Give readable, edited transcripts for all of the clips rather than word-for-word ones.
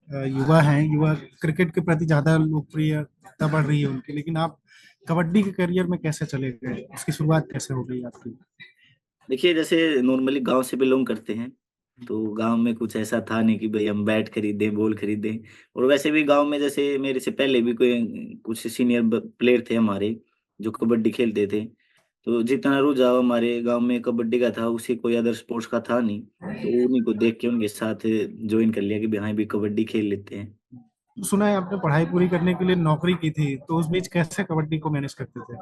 युवा हैं, युवा क्रिकेट के प्रति ज्यादा लोकप्रियता बढ़ रही है उनकी, लेकिन आप कबड्डी के करियर में कैसे चले गए, उसकी शुरुआत कैसे हो गई आपकी? देखिए, जैसे नॉर्मली गांव से बिलोंग करते हैं, तो गांव में कुछ ऐसा था नहीं कि भाई हम बैट खरीदें, बॉल खरीदें। और वैसे भी गांव में जैसे मेरे से पहले भी कोई कुछ सीनियर प्लेयर थे हमारे जो कबड्डी खेलते थे। तो जितना रुझाव हमारे गांव में कबड्डी का था, उसी कोई अदर स्पोर्ट्स का था नहीं। तो उन्हीं को देख के उनके साथ ज्वाइन कर लिया कि भाई हाँ भी कबड्डी खेल लेते हैं। सुना है आपने पढ़ाई पूरी करने के लिए नौकरी की थी, तो उस बीच कैसे कबड्डी को मैनेज करते थे?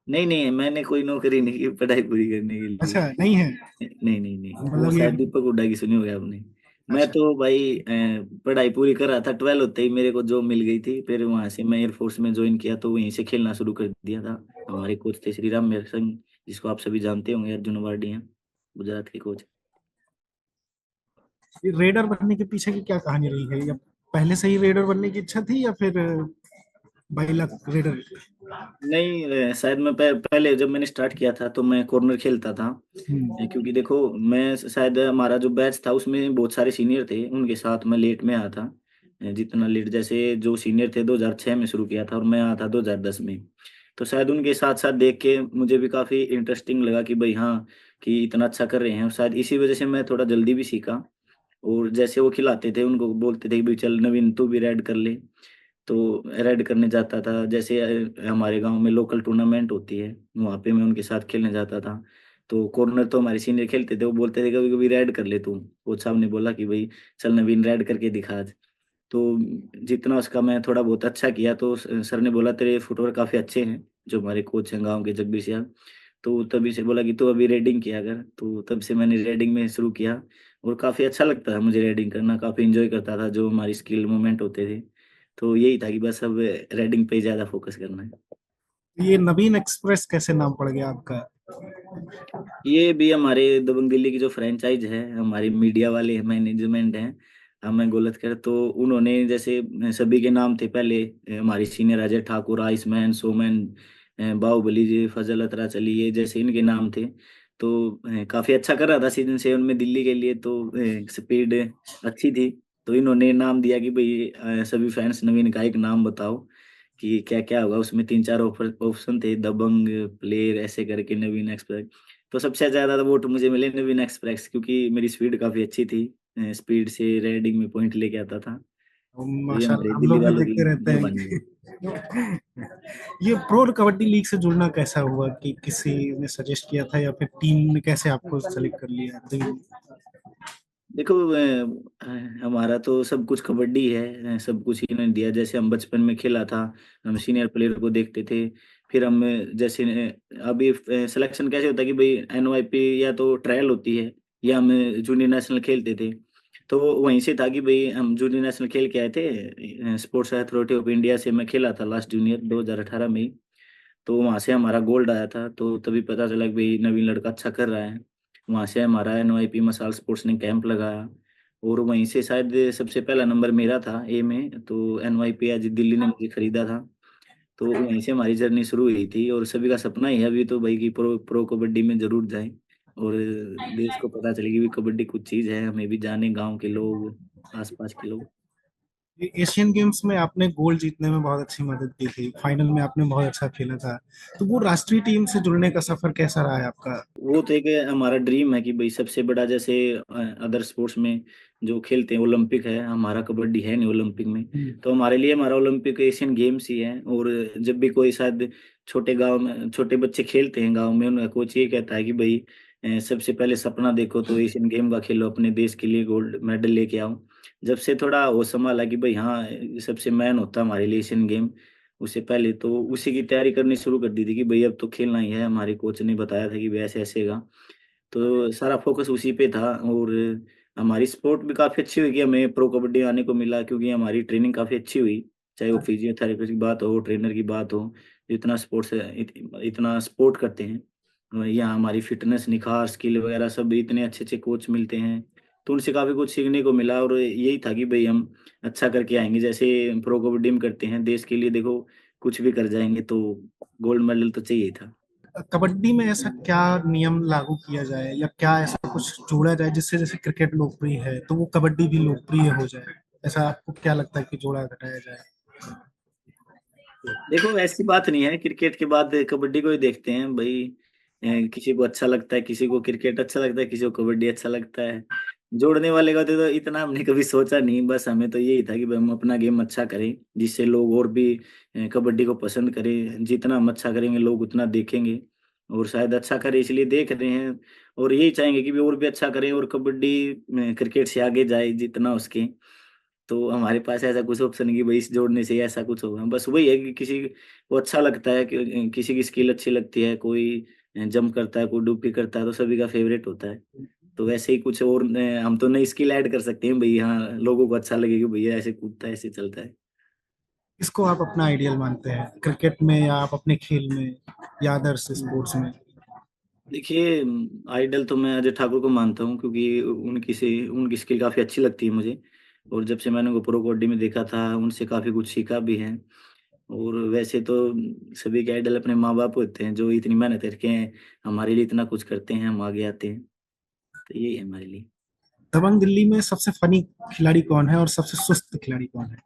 नहीं नहीं, मैंने कोई नौकरी नहीं की पढ़ाई पूरी करने के लिए। अच्छा, नहीं है। नहीं नहीं नहीं, वो मतलब ये। शायद दीपक हुड्डा की सुनी होगी आपने। मैं अच्छा। तो भाई पढ़ाई पूरी कर रहा था, 12 होते ही मेरे को जॉब मिल गई थी। फिर वहां से मैं एयरफोर्स में ज्वाइन किया, तो वहीं से खेलना शुरू कर दिया था। हमारे कोच थे श्री राम मेहर सिंह, जिसको आप सभी जानते होंगे, अर्जुन अवार्डी हैं, गुजरात के कोच। ये रेडर बनने के पीछे की क्या कहानी रही है, या पहले से ही रेडर बनने की इच्छा थी, या फिर बाई लक रेडर? नहीं, शायद मैं पहले जब मैंने स्टार्ट किया था तो मैं कॉर्नर खेलता था। क्योंकि देखो, मैं शायद हमारा जो बैच था उसमें बहुत सारे सीनियर थे, उनके साथ मैं लेट में आया था। जितना लेट, जैसे जो सीनियर थे 2006 में शुरू किया था और मैं आया था 2010 में। तो शायद उनके साथ साथ देख के मुझे भी काफ़ी इंटरेस्टिंग लगा कि भाई हाँ, कि इतना अच्छा कर रहे हैं। और शायद इसी वजह से मैं थोड़ा जल्दी भी सीखा। और जैसे वो खिलाते थे, उनको बोलते थे कि भाई चल नवीन तू भी रेड कर ले। तो रेड करने जाता था। जैसे हमारे गांव में लोकल टूर्नामेंट होती है, वहाँ पे मैं उनके साथ खेलने जाता था। तो कॉर्नर तो हमारे सीनियर खेलते थे, वो बोलते थे कभी कभी रेड कर ले तू। कोच साहब ने बोला कि भाई चल नवीन रेड करके दिखा आज। तो जितना उसका मैं थोड़ा बहुत अच्छा किया, तो सर ने बोला तेरे फुटवर्क काफ़ी अच्छे हैं, जो हमारे कोच हैं गाँव के जगदीश यार। तो तभी से बोला कि तू अभी रेडिंग किया कर। तो तब से मैंने रेडिंग में शुरू किया। और काफ़ी अच्छा लगता था मुझे रेडिंग करना, काफ़ी इंजॉय करता था जो हमारी स्किल मूवमेंट होते थे। तो यही था कि बस अब रेडिंग पे ज़्यादा फोकस करना है। ये नवीन एक्सप्रेस कैसे नाम पड़ गया आपका? ये भी हमारे दबंग दिल्ली की जो फ्रेंचाइज है, हमारी मीडिया वाले मैनेजमेंट है, अब मैं गलत कर तो उन्होंने जैसे सभी के नाम थे पहले, हमारी सीनियर अजय ठाकुर, आइसमैन, सोमैन, बाहुबली जी, फजल अतरा चली, ये जैसे इनके नाम थे। तो काफ़ी अच्छा कर रहा था सीजन 7 में दिल्ली के लिए, तो स्पीड अच्छी थी। तो इन्होंने नाम दिया कि भाई सभी फैंस नवीन का एक नाम बताओ कि क्या क्या होगा। उसमें तीन चार ऑफर ऑप्शन थे, दबंग, प्लेयर, ऐसे करके नवीन एक्सप्रेस। तो सबसे ज्यादा वोट मुझे मिले नवीन एक्सप्रेस, क्योंकि मेरी स्पीड काफी अच्छी थी। स्पीड से रेडिंग में पॉइंट लेके आता था। तो ये हमारे माशाल्लाह, हम दिल्ली लोग भी वालों की देखते रहते मेहरबानी है। हैं। ये प्रो कबड्डी लीग से जुड़ना कैसा हुआ, कि किसी ने सजेस्ट किया था, या फिर टीम ने कैसे आपको सेलेक्ट कर लिया तो? देखो, हमारा तो सब कुछ कबड्डी है, सब कुछ इन्होंने दिया। जैसे हम बचपन में खेला था, हम सीनियर प्लेयर को देखते थे। फिर हम जैसे अभी सिलेक्शन कैसे होता है कि भाई NYP या तो ट्रायल होती है, या हम जूनियर नेशनल खेलते थे। तो वहीं से था कि भाई हम जूनियर नेशनल खेल के आए थे, स्पोर्ट्स अथॉरिटी ऑफ इंडिया से मैं खेला था लास्ट जूनियर 2018 में ही। तो वहाँ से हमारा गोल्ड आया था, तो तभी पता चला कि भाई नवीन लड़का अच्छा कर रहा है। वहाँ से हमारा NYP मसाल स्पोर्ट्स ने कैंप लगाया। और वहीं से शायद सबसे पहला नंबर मेरा था ए में, तो NYP आज दिल्ली ने मुझे खरीदा था। तो वहीं से हमारी जर्नी शुरू हुई थी। और सभी का सपना ही है अभी तो भाई कि प्रो प्रो कबड्डी में जरूर जाए, और देश को पता चले कि भी कबड्डी कुछ चीज़ है, हमें भी जाने, गांव के लोग, आसपास के लोग। ये एशियन गेम्स में आपने गोल्ड जीतने में बहुत अच्छी मदद की थी, फाइनल में आपने बहुत अच्छा खेला था, तो वो राष्ट्रीय टीम से जुड़ने का सफर कैसा रहा है आपका? वो तो एक हमारा ड्रीम है कि भाई सबसे बड़ा, जैसे अदर स्पोर्ट्स में जो खेलते हैं ओलंपिक है, हमारा कबड्डी है नहीं ओलंपिक में। तो हमारे लिए हमारा ओलंपिक एशियन गेम्स ही है। और जब भी कोई शायद छोटे गांव में छोटे बच्चे खेलते हैं गांव में, उनका कोच ये कहता है कि भाई सबसे पहले सपना देखो तो एशियन गेम का खेलो, अपने देश के लिए गोल्ड मेडल लेके आओ। जब से थोड़ा वो संभाला कि भाई हाँ, सबसे मैन होता हमारे लिए एशियन गेम, उससे पहले तो उसी की तैयारी करनी शुरू कर दी थी कि भाई अब तो खेलना ही है। हमारे कोच ने बताया था कि भाई ऐसे ऐसे का, तो सारा फोकस उसी पे था। और हमारी स्पोर्ट भी काफ़ी अच्छी हुई कि हमें प्रो कबड्डी आने को मिला, क्योंकि हमारी ट्रेनिंग काफ़ी अच्छी हुई। चाहे वो फिजियोथेरेपी की बात हो, ट्रेनर की बात हो, इतना स्पोर्ट्स इतना सपोर्ट करते हैं। यहाँ हमारी फिटनेस, निखार, स्किल वगैरह सब इतने अच्छे अच्छे कोच मिलते हैं। तो उनसे काफ़ी कुछ सीखने को मिला। और यही था कि भाई हम अच्छा करके आएंगे, जैसे प्रो कबड्डी में करते हैं देश के लिए। देखो, कुछ भी कर जाएंगे तो गोल्ड मेडल तो चाहिए था। कबड्डी में ऐसा क्या नियम लागू किया जाए या क्या ऐसा कुछ जोड़ा जाए जिससे जैसे क्रिकेट लोकप्रिय है तो वो कबड्डी भी लोकप्रिय हो जाए? ऐसा आपको क्या लगता है कि जोड़ा घटाया जाए? देखो ऐसी बात नहीं है, क्रिकेट के बाद कबड्डी को ही देखते हैं भाई। किसी को अच्छा लगता है, किसी को क्रिकेट अच्छा लगता है, किसी को कबड्डी अच्छा लगता है। जोड़ने वाले का तो इतना हमने कभी सोचा नहीं, बस हमें तो यही था कि भाई हम अपना गेम अच्छा करें, जिससे लोग और भी कबड्डी को पसंद करें। जितना हम अच्छा करेंगे लोग उतना देखेंगे, और शायद अच्छा करें इसलिए देख रहे हैं। और यही चाहेंगे कि भी और भी अच्छा करें, और कबड्डी क्रिकेट से आगे जाए जितना उसके। तो हमारे पास ऐसा कुछ ऑप्शन नहीं कि भाई इस जोड़ने से ऐसा कुछ होगा, बस वही है कि किसी को अच्छा लगता है, कि किसी की स्किल अच्छी लगती है, कोई जंप करता है, कोई डुबकी करता है, तो सभी का फेवरेट होता है। तो वैसे ही कुछ और हम तो नई स्किल ऐड कर सकते हैं भाई, हाँ लोगों को अच्छा लगे कि भैया ऐसे कूदता है, ऐसे चलता है। किसको आप अपना आइडियल मानते हैं, क्रिकेट में या आप अपने खेल में या अदर्स स्पोर्ट्स में? देखिए, आइडल तो मैं अजय ठाकुर को मानता हूँ, क्योंकि उनकी स्किल काफ़ी अच्छी लगती है मुझे। और जब से मैंने उनको प्रो कबड्डी में देखा था, उनसे काफ़ी कुछ सीखा भी है। और वैसे तो सभी के आइडल अपने माँ बाप होते हैं, जो इतनी मेहनत करके हमारे लिए इतना कुछ करते हैं, हम आगे आते हैं। तो यही है हमारे लिए। दबंग दिल्ली में सबसे फनी खिलाड़ी कौन है और सबसे सुस्त खिलाड़ी कौन है?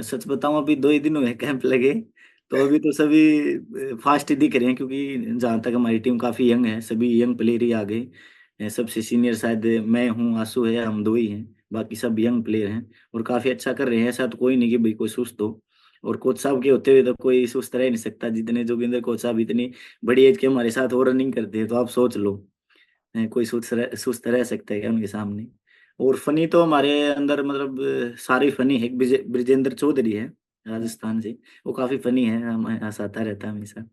सच बताऊं, अभी 2 ही दिन हुए कैंप लगे, तो अभी तो सभी फास्ट ही दिख रहे हैं, क्योंकि जहाँ तक हमारी टीम काफ़ी यंग है, सभी यंग प्लेयर ही आ गए। सबसे सीनियर शायद मैं हूँ, आंसू है, हम दो ही हैं। बाकी सब यंग प्लेयर हैं और काफ़ी अच्छा कर रहे हैं। ऐसा तो कोई नहीं कि भाई कोई सुस्त हो। और कोच साहब के होते हुए तो कोई सुस्त रह नहीं सकता, जितने जोगिंदर कोच साहब इतनी बड़ी एज के हमारे साथ वो रनिंग करते हैं, तो आप सोच लो कोई सुस्त रह सकता है क्या उनके सामने। और फनी तो हमारे अंदर मतलब सारे फनी है। ब्रिजेंद्र चौधरी है राजस्थान से, वो काफी फनी है, हमें हंसाता रहता है हमेशा।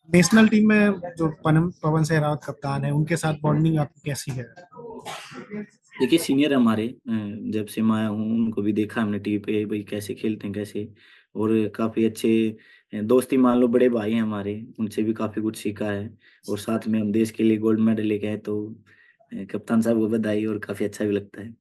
नेशनल टीम में जो पवन पवन सहरावत कप्तान है उनके साथ बॉन्डिंग आपकी कैसी है? देखिए सीनियर हमारे, जब से मैं आया हूँ उनको भी देखा हमने टीवी पे, भाई कैसे खेलते हैं कैसे। और काफी अच्छे दोस्ती मान लो, बड़े भाई हैं हमारे, उनसे भी काफी कुछ सीखा है। और साथ में हम देश के लिए गोल्ड मेडल लेके आए, तो कप्तान साहब को बधाई, और काफी अच्छा भी लगता है।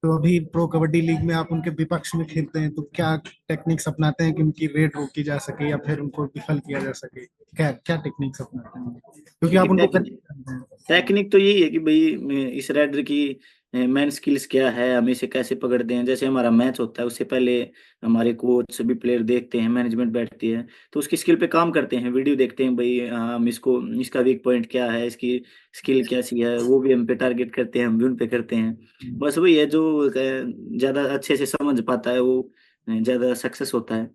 तो अभी प्रो कबड्डी लीग में आप उनके विपक्ष में खेलते हैं तो क्या टेक्निक्स अपनाते हैं कि उनकी रेट रोकी जा सके या फिर उनको विफल किया जा सके? क्या क्या टेक्निक्स अपनाते हैं क्योंकि आप देखिए उनको करते हैं? टेक्निक तो यही है कि भाई इस राइडर की मेन स्किल्स क्या है, हम इसे कैसे पकड़ते हैं। जैसे हमारा मैच होता है उससे पहले हमारे कोच सभी प्लेयर देखते हैं, मैनेजमेंट बैठती है, तो उसकी स्किल पे काम करते हैं, वीडियो देखते हैं भाई, हम इसको, इसका वीक पॉइंट क्या है, इसकी स्किल कैसी है, वो भी हम पे टारगेट करते हैं, हम भी उन पे करते हैं। बस वही है, जो ज़्यादा अच्छे से समझ पाता है वो ज़्यादा सक्सेस होता है।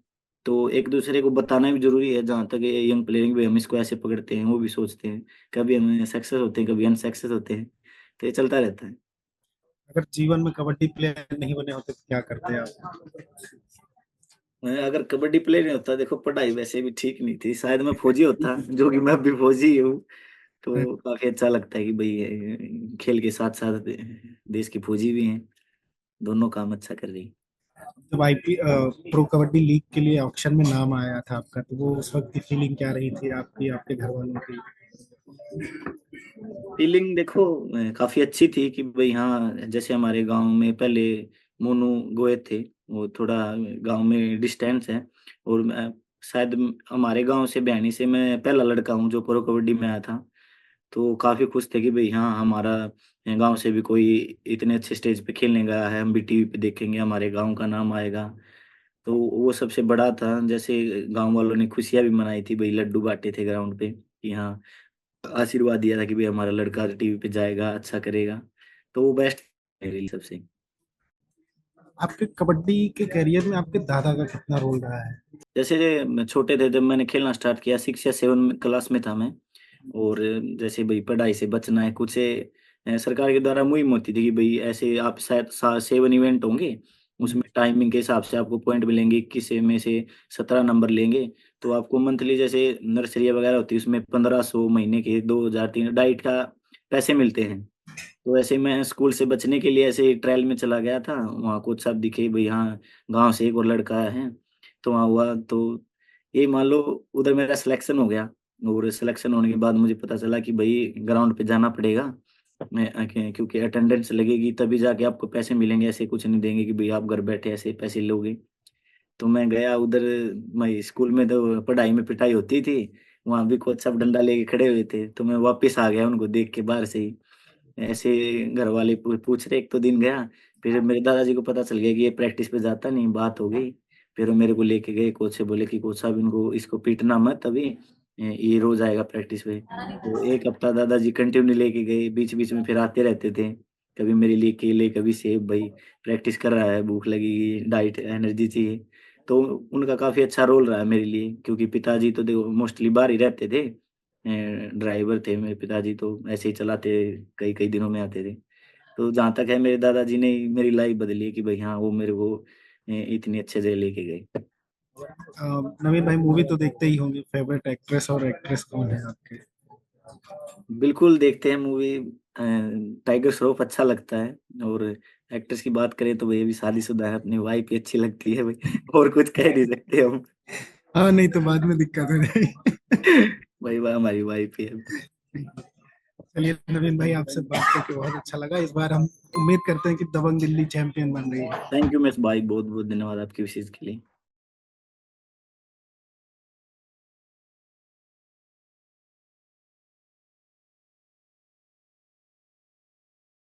तो एक दूसरे को बताना भी जरूरी है, जहाँ तक ये यंग प्लेयरिंग भी हम इसको ऐसे पकड़ते हैं, वो भी सोचते हैं। कभी हम सक्सेस होते हैं, कभी अनसक्सेस होते हैं, तो ये चलता रहता है। अगर जीवन में कबड्डी प्लेयर नहीं बने होते तो क्या करते आप? मैं अगर कबड्डी प्लेयर नहीं होता, देखो पढ़ाई वैसे भी ठीक नहीं थी, शायद मैं फौजी होता, जो कि मैं भी फौजी ही हूँ। तो काफी अच्छा लगता है कि भाई खेल के साथ साथ देश की फौजी भी हैं, दोनों काम अच्छा कर रही। जब आईपी प्रो कबड्डी लीग के लिए ऑक्शन में नाम आया था आपका तो वो उस वक्त की फीलिंग क्या रही थी आपकी, आपके घर वालों की? फीलिंग देखो काफी अच्छी थी कि भाई हाँ, जैसे हमारे गांव में पहले मोनू गोए थे, वो थोड़ा गांव में डिस्टेंस है। और शायद हमारे गांव से बयानी से मैं पहला लड़का हूँ जो प्रो कबड्डी में आया था। तो काफी खुश थे कि भाई हाँ, हमारा गांव से भी कोई इतने अच्छे स्टेज पे खेलने गया है, हम भी टीवी पे देखेंगे, हमारे गांव का नाम आएगा। तो वो सबसे बड़ा था। जैसे गांव वालों ने खुशियां भी मनाई थी, भाई लड्डू बांटे थे ग्राउंड पे कि हाँ, आशीर्वाद दिया था कि भाई हमारा लड़का टीवी पे जाएगा, अच्छा करेगा। तो वो बेस्ट मेरे लिए सबसे। आपके कबड्डी के करियर में आपके दादा का कितना रोल रहा है? जैसे मैं छोटे थे, जब मैंने खेलना स्टार्ट किया, 6 या 7 क्लास में था मैं। और जैसे भाई पढ़ाई से बचना है कुछ सरकार के द्वारा मुहिम होती थी कि भाई ऐसे आप शायद 7 इवेंट होंगे, उसमें टाइमिंग के हिसाब से आपको पॉइंट मिलेंगे, किसी में से 17 नंबर लेंगे। तो आपको मंथली जैसे नर्सरी वगैरह होती है, उसमें 1500 महीने के, 2000, 3 डाइट का पैसे मिलते हैं। तो ऐसे मैं स्कूल से बचने के लिए ऐसे ट्रायल में चला गया था, वहाँ कोच साहब दिखे भाई हाँ, गांव से एक और लड़का है। तो वहाँ हुआ, तो ये मान लो उधर मेरा सिलेक्शन हो गया। और सिलेक्शन होने के बाद मुझे पता चला कि भाई ग्राउंड पे जाना पड़ेगा, क्योंकि अटेंडेंस लगेगी तभी जाके आपको पैसे मिलेंगे, ऐसे कुछ नहीं देंगे कि भाई आप घर बैठे ऐसे पैसे लोगे। तो मैं गया उधर। मैं स्कूल में तो पढ़ाई में पिटाई होती थी, वहां भी कोच सब डंडा लेके खड़े हुए थे, तो मैं वापस आ गया उनको देख के बाहर से ही। ऐसे घर वाले पूछ रहे, एक तो दिन गया, फिर मेरे दादाजी को पता चल गया कि ये प्रैक्टिस पे जाता नहीं, बात हो गई। फिर वो मेरे को लेके गए कोच से, बोले कि कोच साहब इनको इसको पीटना मत अभी, ये रोज आएगा प्रैक्टिस पे। तो एक हफ्ता दादाजी कंटिन्यू लेके गए, बीच बीच में फिर आते रहते थे, कभी मेरे लिए केले कभी सेब, भाई प्रैक्टिस कर रहा है, भूख लगेगी, डाइट एनर्जी चाहिए। तो उनका काफी अच्छा रोल रहा है मेरे लिए, क्योंकि पिताजी तो देखो मोस्टली बाहर ही रहते थे, ड्राइवर थे मेरे पिताजी, तो ऐसे ही चलाते, कई कई दिनों में आते थे। तो जहाँ तक है मेरे दादाजी ने ही मेरी लाइफ बदली है कि भाई हाँ वो मेरे को इतनी अच्छे जगह लेके गए। नवीन भाई मूवी तो देखते ही होंगे, फेवरेट एक्ट्रेस और एक्ट्रेस कौन है आपके? बिल्कुल देखते हैं मूवी, टाइगर श्रॉफ अच्छा लगता है। और एक्ट्रेस की बात करें तो भाई अभी शादीशुदा है, अपनी वाइफ ही अच्छी लगती है भाई, और कुछ कह नहीं सकते हम। हाँ, नहीं तो बाद में दिक्कत हो जाएगी। भाई वह हमारी वाइफ ही है। चलिए नवीन भाई, आपसे बात करके बहुत अच्छा लगा। इस बार हम उम्मीद करते हैं कि दबंग दिल्ली चैंपियन बन रही है। थैंक यू मेस भाई, बहुत बहुत धन्यवाद आपकी विशेष के लिए।